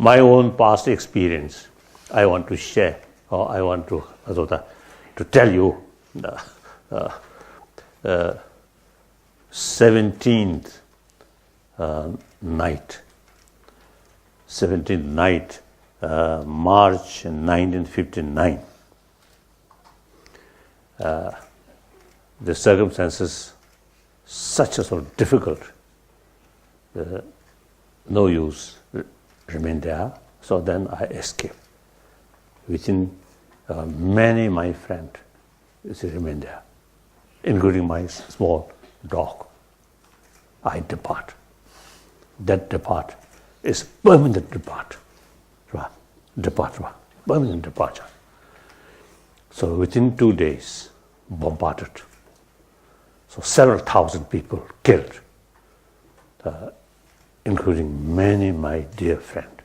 my own past experience I want to share, or I want to tell you. The 17th night, March 1959. The circumstances such a sort of difficult, no use remain there. So then I escaped. Within many my friends remain there, including my small dog. I depart. That depart is permanent depart. Permanent departure. So within 2 days, bombarded. So several thousand people killed, including many my dear friends.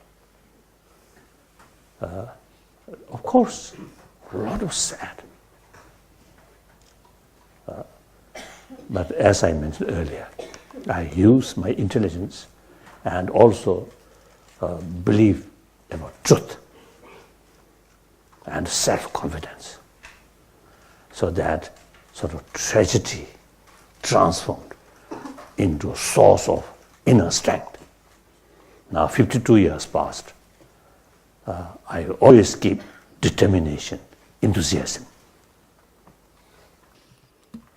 Of course, a lot of sad. But as I mentioned earlier, I use my intelligence and also believe about truth and self-confidence, so that sort of tragedy transformed into a source of inner strength. Now 52 years passed. I always keep determination, enthusiasm.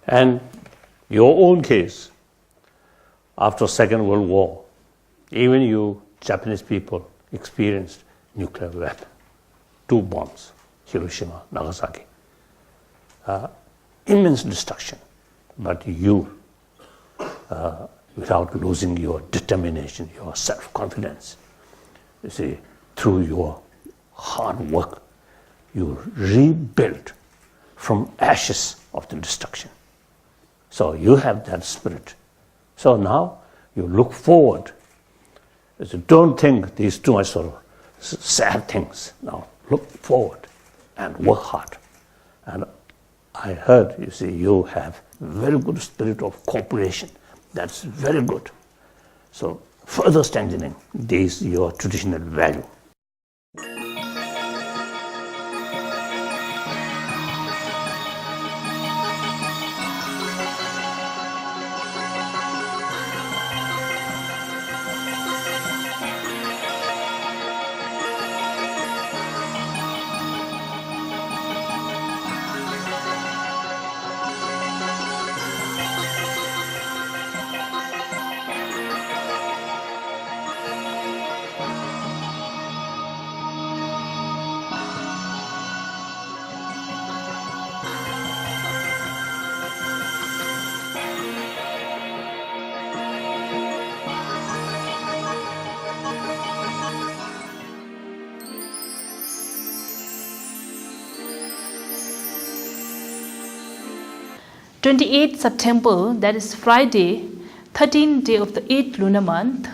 And your own case, after Second World War, even you Japanese people experienced nuclear weapon, 2 bombs, Hiroshima, Nagasaki. Immense destruction, but you, without losing your determination, your self-confidence, you see, through your hard work, you rebuild from ashes of the destruction. So you have that spirit. So now you look forward. So don't think these too much sort of sad things. Now look forward and work hard. And I heard, you see, you have very good spirit of cooperation. That's very good. So further strengthening this your traditional value. September, that is Friday, 13th day of the 8th lunar month.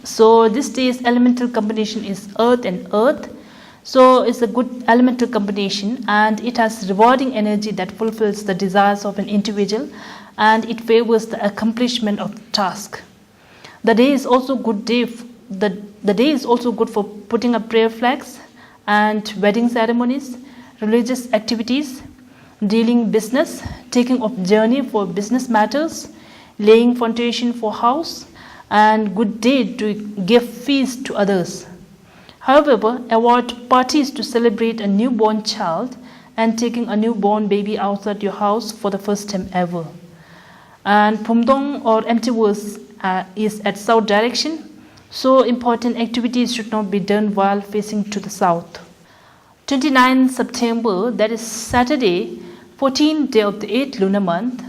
So this day's elemental combination is earth and earth. So it's a good elemental combination, and it has rewarding energy that fulfills the desires of an individual, and it favors the accomplishment of the task. The day is also good day. The day is also good for putting up prayer flags and wedding ceremonies, religious activities, dealing business, taking of journey for business matters, laying foundation for house, and good day to give feast to others. However, avoid parties to celebrate a newborn child and taking a newborn baby outside your house for the first time ever. And Pumdong or empty verse is at south direction, so important activities should not be done while facing to the south. 29 September, that is Saturday, 14th day of the 8th lunar month.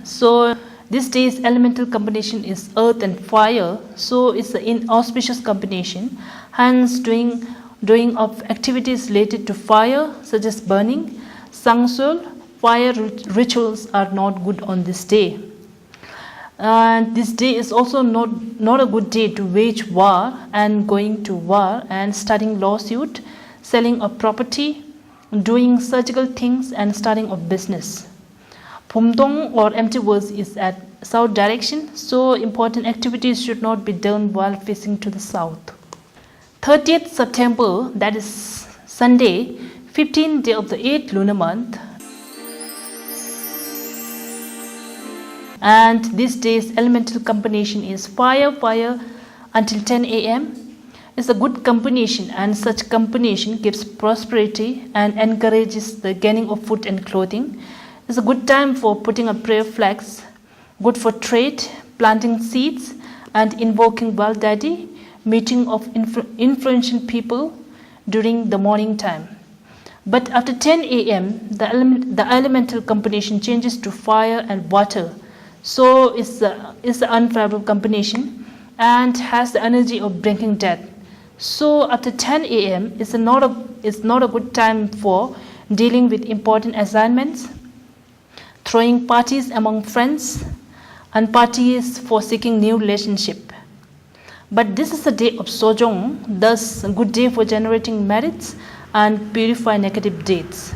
So this day's elemental combination is earth and fire, so it's an inauspicious combination. Hence, doing of activities related to fire, such as burning, sangsul, fire rituals are not good on this day. And this day is also not a good day to wage war and going to war and starting lawsuit, selling of property, doing surgical things and starting of business. Pumdong or empty verse is at south direction, so important activities should not be done while facing to the south. 30th September, that is Sunday, 15th day of the 8th lunar month. And this day's elemental combination is fire, fire until 10 a.m. It's a good combination, and such combination gives prosperity and encourages the gaining of food and clothing. It's a good time for putting up prayer flags, good for trade, planting seeds, and invoking Well Daddy, meeting of influential people during the morning time. But after 10 a.m., the elemental combination changes to fire and water. So it's the unfavorable combination and has the energy of bringing death. So after 10 a.m. it's not a good time for dealing with important assignments, throwing parties among friends, and parties for seeking new relationship. But this is a day of Sojong, thus a good day for generating merits and purify negative deeds.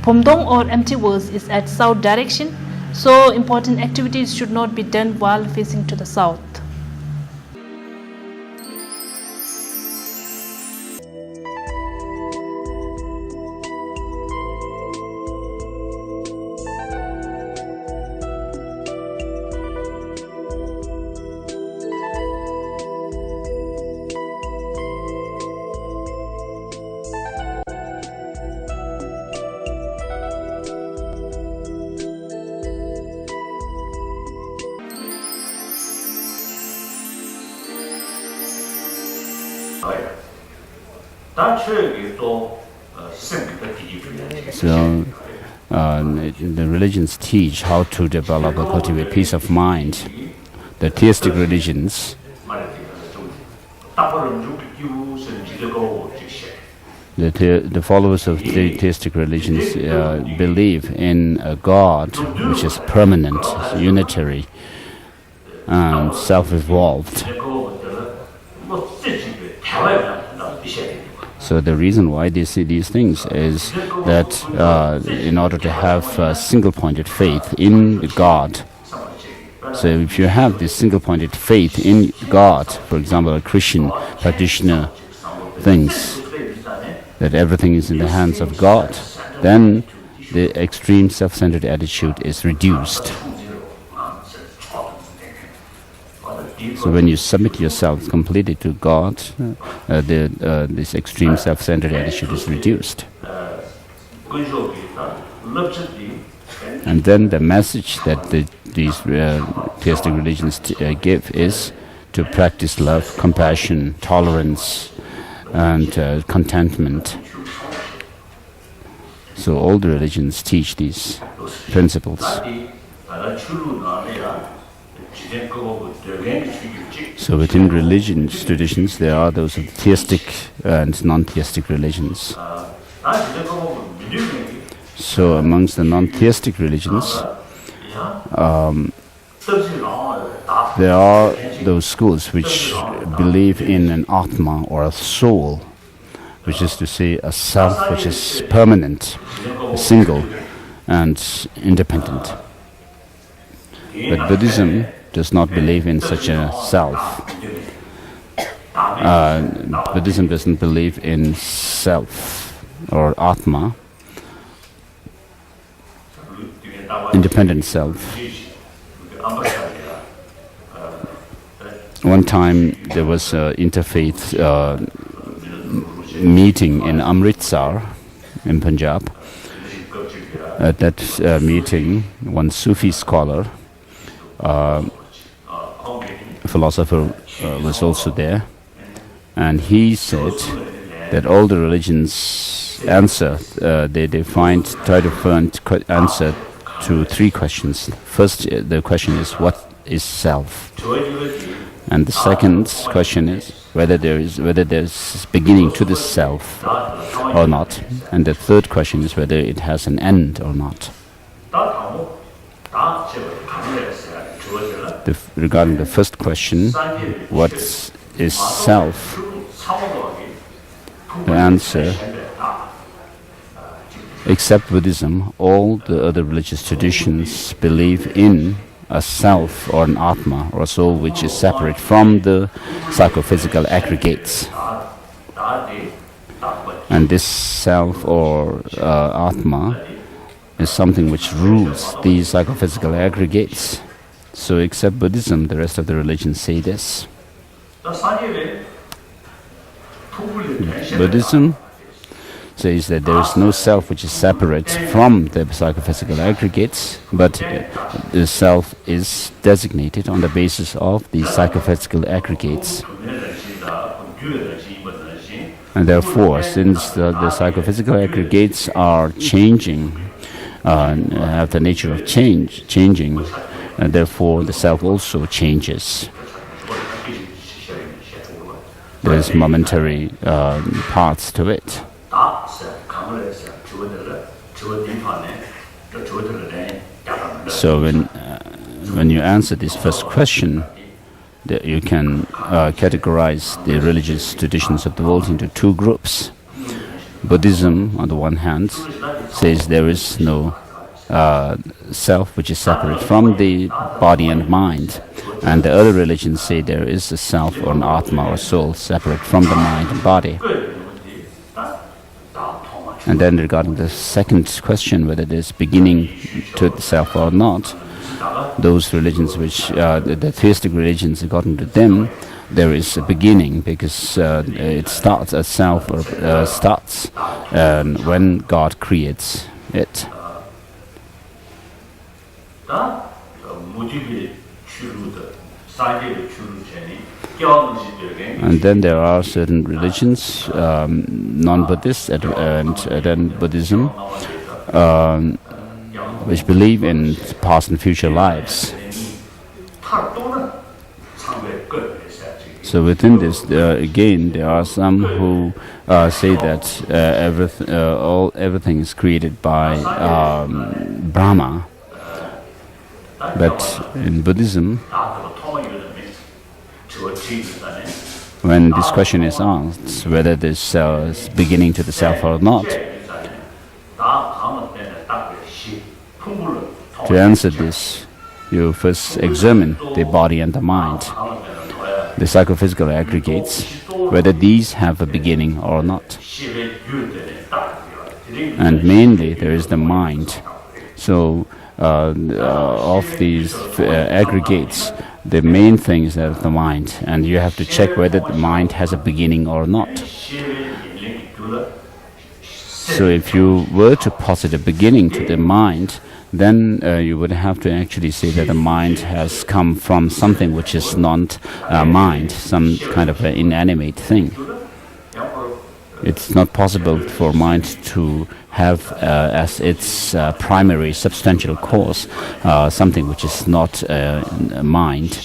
Pumdong or empty verse is at south direction, so important activities should not be done while facing to the south. So the religions teach how to develop or cultivate peace of mind. The theistic religions, the followers of the theistic religions believe in a God which is permanent, unitary, and self-evolved. So the reason why they say these things is that in order to have a single-pointed faith in God, so if you have this single-pointed faith in God, for example, a Christian practitioner thinks that everything is in the hands of God, then the extreme self-centered attitude is reduced. So when you submit yourself completely to God, this extreme self-centered attitude is reduced. And then the message that these theistic religions give is to practice love, compassion, tolerance, and contentment. So all the religions teach these principles. So within religions, traditions, there are those of theistic and non-theistic religions. So amongst the non-theistic religions, there are those schools which believe in an Atma or a soul, which is to say a self which is permanent, single, and independent. But Buddhism does not believe in such a self. Buddhism doesn't believe in self or Atma, independent self. One time there was an interfaith meeting in Amritsar, in Punjab. At that meeting, one Sufi scholar, philosopher, was also there, and he said that all the religions answer, they try to find answer to three questions. First, the question is, what is self? And the second question is whether there's beginning to the self or not. And the third question is whether it has an end or not. Regarding the first question, what is self? The answer Except Buddhism, all the other religious traditions believe in a self or an atma or a soul which is separate from the psychophysical aggregates. And this self or atma is something which rules these psychophysical aggregates. So except Buddhism, the rest of the religions say this. Buddhism says that there is no self which is separate from the psychophysical aggregates, but the self is designated on the basis of the psychophysical aggregates. And therefore, since the psychophysical aggregates are changing, have the nature of changing, and therefore the self also changes. There is momentary parts to it. So when you answer this first question, you can categorize the religious traditions of the world into two groups. Buddhism, on the one hand, says there is no self which is separate from the body and mind, and the other religions say there is a self or an atma or soul separate from the mind and body. And then regarding the second question, whether there's beginning to the self or not, those religions which, the theistic religions, according to them, there is a beginning because it starts as self or starts when God creates it. And then there are certain religions, non-Buddhist and then Buddhism, which believe in past and future lives. So within this, again, there are some who say that everything is created by Brahma. But in Buddhism, when this question is asked, whether this is beginning to the self or not, to answer this, you first examine the body and the mind, the psychophysical aggregates, whether these have a beginning or not. And mainly, there is the mind. So, of these aggregates, the main thing is that of the mind, and you have to check whether the mind has a beginning or not. So if you were to posit a beginning to the mind, then you would have to actually say that the mind has come from something which is not mind, some kind of an inanimate thing. It's not possible for mind to have as its primary substantial cause something which is not mind.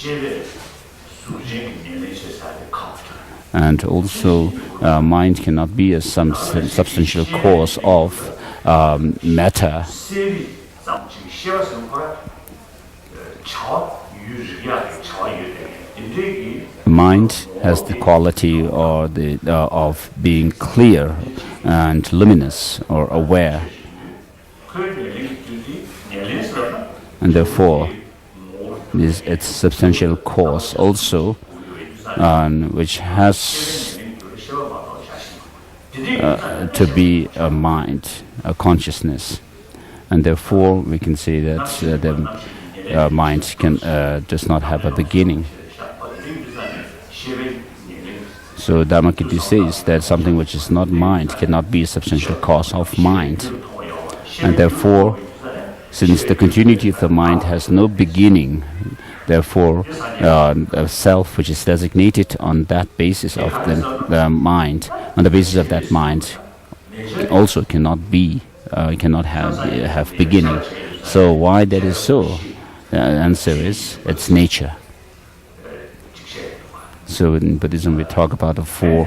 And also mind cannot be a substantial cause of matter. Mind has the quality or of being clear and luminous or aware, and therefore is its substantial cause also, which has to be a mind, a consciousness, and therefore we can say that the mind does not have a beginning. So Dharmakirti says that something which is not mind cannot be a substantial cause of mind. And therefore, since the continuity of the mind has no beginning, therefore a self which is designated on that basis of the mind, on the basis of that mind, also cannot have beginning. So why that is so? The answer is its nature. So in Buddhism we talk about the four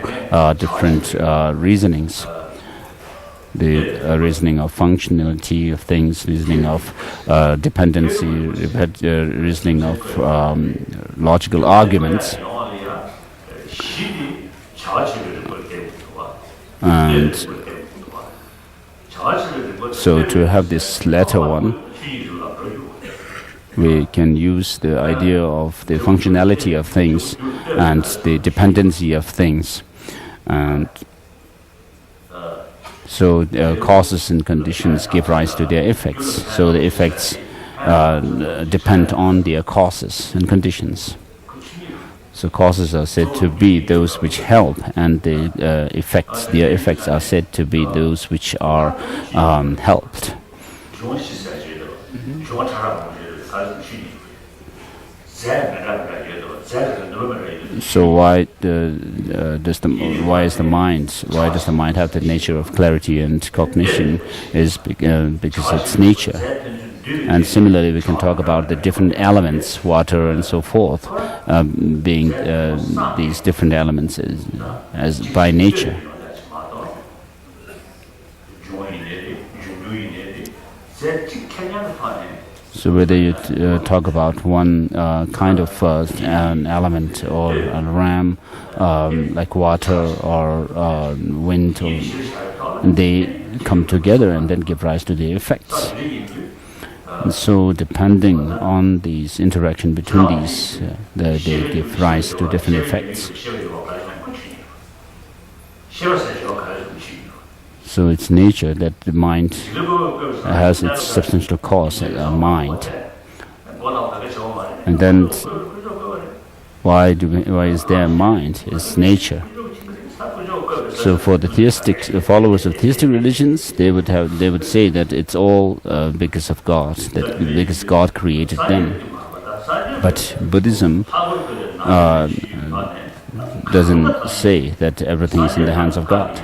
different reasonings. The reasoning of functionality of things, reasoning of dependency, reasoning of logical arguments, and So to have this latter one, we can use the idea of the functionality of things and the dependency of things. And so causes and conditions give rise to their effects. So the effects depend on their causes and conditions. So causes are said to be those which help, and the their effects are said to be those which are helped. So why does the mind have the nature of clarity and cognition? Is because it's nature. And similarly, we can talk about the different elements, water and so forth, being these different elements as by nature. So whether you talk about one kind of an element or a ram, like water or wind, they come together and then give rise to the effects. And so depending on these interaction between these, they give rise to different effects. So it's nature that the mind has its substantial cause, mind. And then why is there mind? It's nature. So for the followers of theistic religions, they would say that it's all because of God, because God created them. But Buddhism doesn't say that everything is in the hands of God.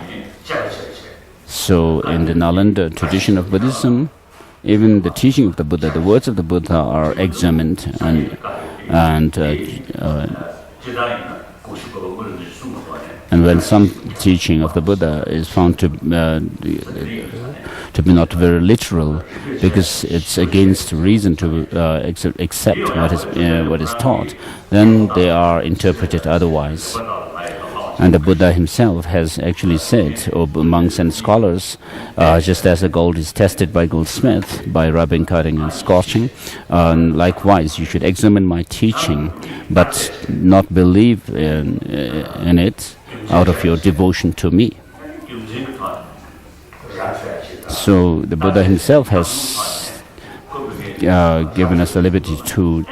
So in the Nalanda tradition of Buddhism, even the teaching of the Buddha, the words of the Buddha are examined and when some teaching of the Buddha is found to be not very literal, because it's against reason to accept what is taught, then they are interpreted otherwise. And the Buddha himself has actually said, monks and scholars, just as the gold is tested by goldsmith, by rubbing, cutting, and scorching, likewise you should examine my teaching, but not believe in it out of your devotion to me. So the Buddha himself has given us the liberty to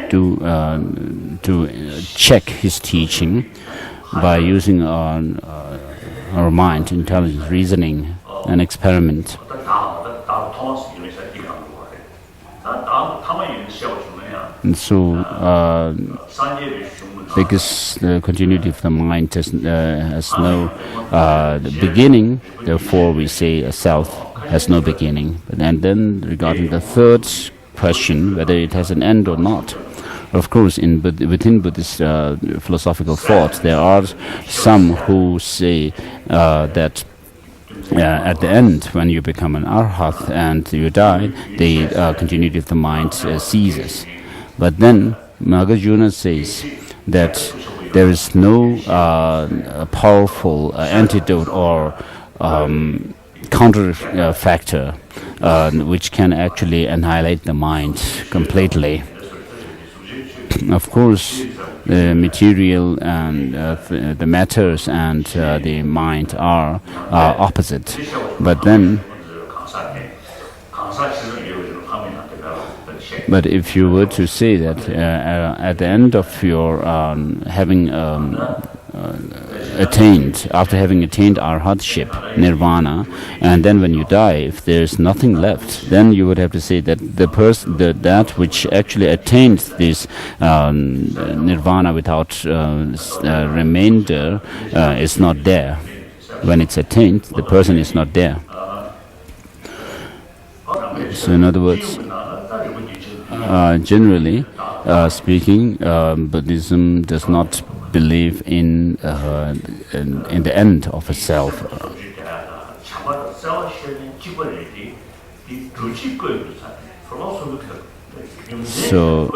check his teaching by using our mind, intelligence, reasoning, and experiment. And so, because the continuity of the mind has no beginning, therefore we say a self has no beginning. And then regarding the third question, whether it has an end or not, of course, within Buddhist philosophical thought, there are some who say that at the end, when you become an arhat and you die, the continuity of the mind ceases. But then Nagarjuna says that there is no powerful antidote or counter factor which can actually annihilate the mind completely. Of course, the material and the matters and the mind are opposite. But then, but if you were to say that at the end of your having after having attained arhatship, nirvana, and then when you die, if there's nothing left, then you would have to say that that which actually attained this nirvana without remainder is not there. When it's attained, the person is not there. So in other words, generally speaking, Buddhism does not believe in the end of itself. So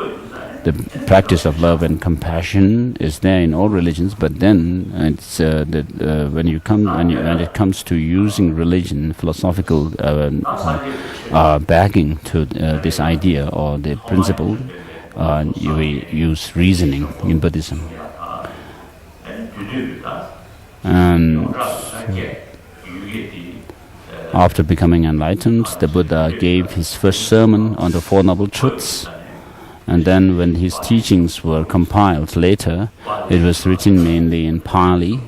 the practice of love and compassion is there in all religions, but then it's when it comes to using religion, philosophical backing to this idea or the principle, we use reasoning in Buddhism. And after becoming enlightened, the Buddha gave his first sermon on the Four Noble Truths. And then when his teachings were compiled later, it was written mainly in Pali.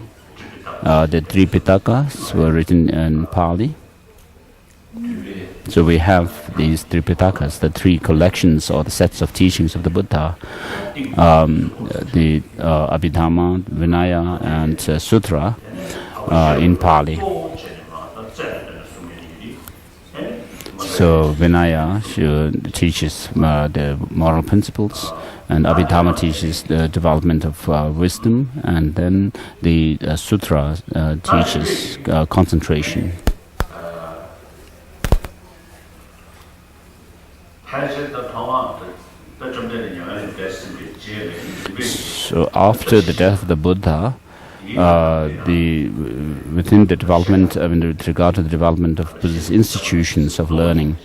The Tripitakas were written in Pali. So we have these Tripitakas, the three collections or the sets of teachings of the Buddha, the Abhidhamma, Vinaya and Sutra in Pali. So Vinaya teaches the moral principles, and Abhidhamma teaches the development of wisdom, and then the Sutra teaches concentration. So after the death of the Buddha, within the development, with regard to the development of Buddhist institutions of learning,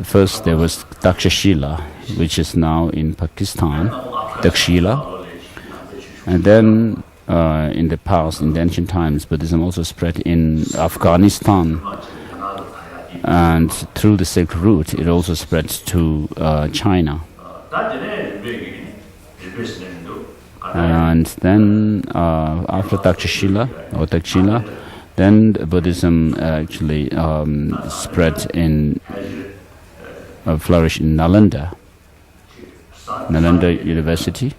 first there was Takshashila, which is now in Pakistan, Takshila, and then in the past, in the ancient times, Buddhism also spread in Afghanistan, and through the Silk Route, it also spread to China. And then after Takshashila or Takshila, then Buddhism actually spread in flourished in Nalanda University.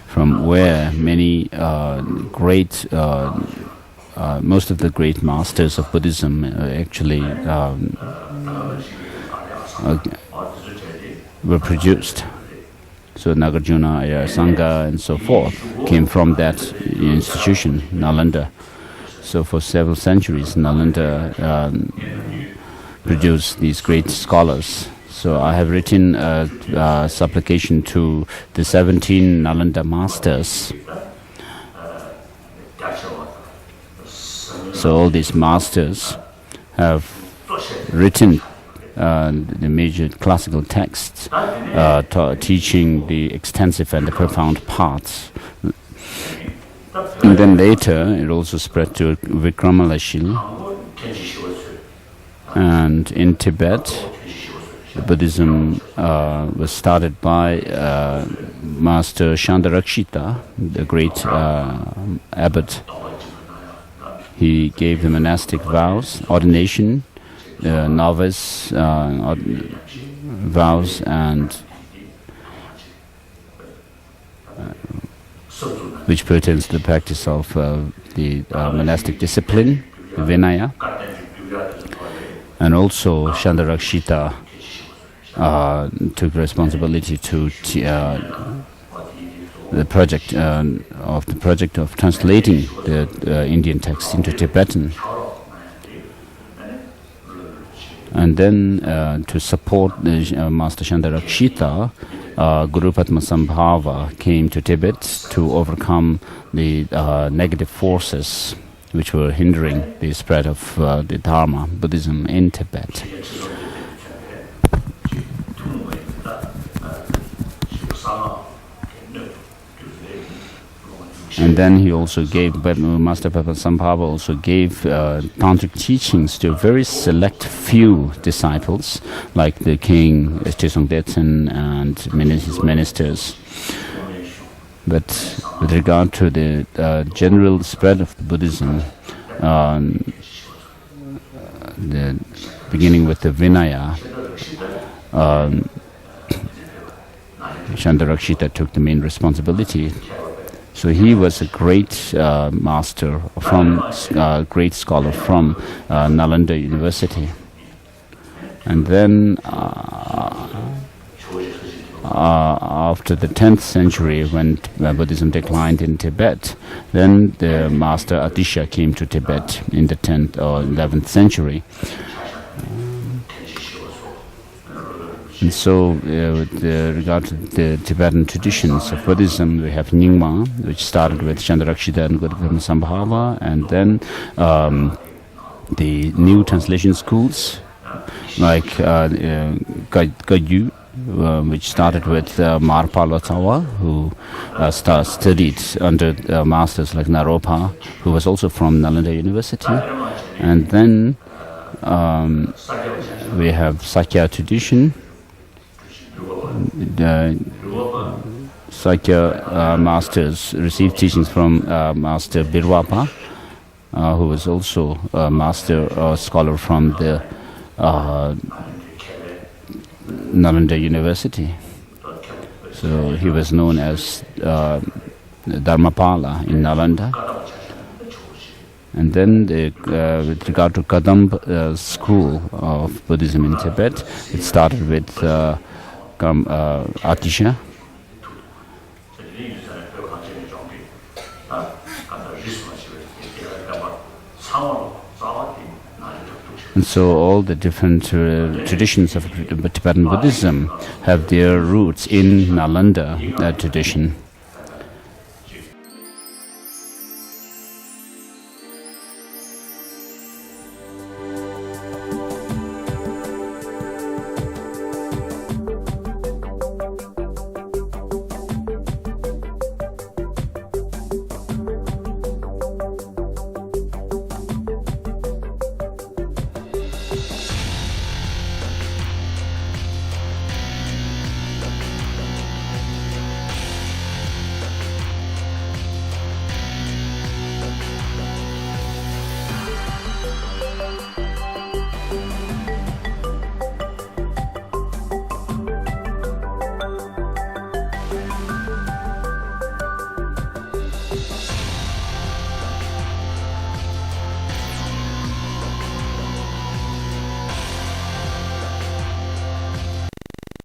From where many most of the great masters of Buddhism actually were produced. So Nagarjuna, Sangha and so forth came from that institution, Nalanda. So for several centuries, Nalanda produced these great scholars. So I have written a supplication to the 17 Nalanda masters. So all these masters have written the major classical texts teaching the extensive and the profound paths. And then later it also spread to Vikramalashil. And in Tibet, Buddhism was started by Master Chandarakshita, the great abbot. He gave the monastic vows, ordination, novice vows, and which pertains to the practice of the monastic discipline, Vinaya. And also Chandarakshita took responsibility to the project of translating the Indian text into Tibetan. And then to support the Master Chandarakshita, Guru Padmasambhava came to Tibet to overcome the negative forces which were hindering the spread of the Dharma, Buddhism in Tibet. And then he also gave, Master Padmasambhava also gave tantric teachings to a very select few disciples, like the king, Chesong Detsen, and his ministers. But with regard to the general spread of Buddhism, beginning with the Vinaya, Chandarakshita took the main responsibility. So he was a great master great scholar from Nalanda University. And then after the 10th century, when Buddhism declined in Tibet, then the master Atisha came to Tibet in the 10th or 11th century. And so, with regard to the Tibetan traditions of Buddhism, we have Nyingma, which started with Chandrakshita and Gurukam Sambhava, and then the new translation schools like Kagyu, which started with Marpalotawa, who studied under masters like Naropa, who was also from Nalanda University. And then we have Sakya tradition. The Sakya masters received teachings from Master Birwapa, who was also a master scholar from the Nalanda University. So he was known as Dharmapala in Nalanda. And then with regard to Kadamb school of Buddhism in Tibet, it started with Atisha. And so all the different traditions of Tibetan Buddhism have their roots in Nalanda tradition.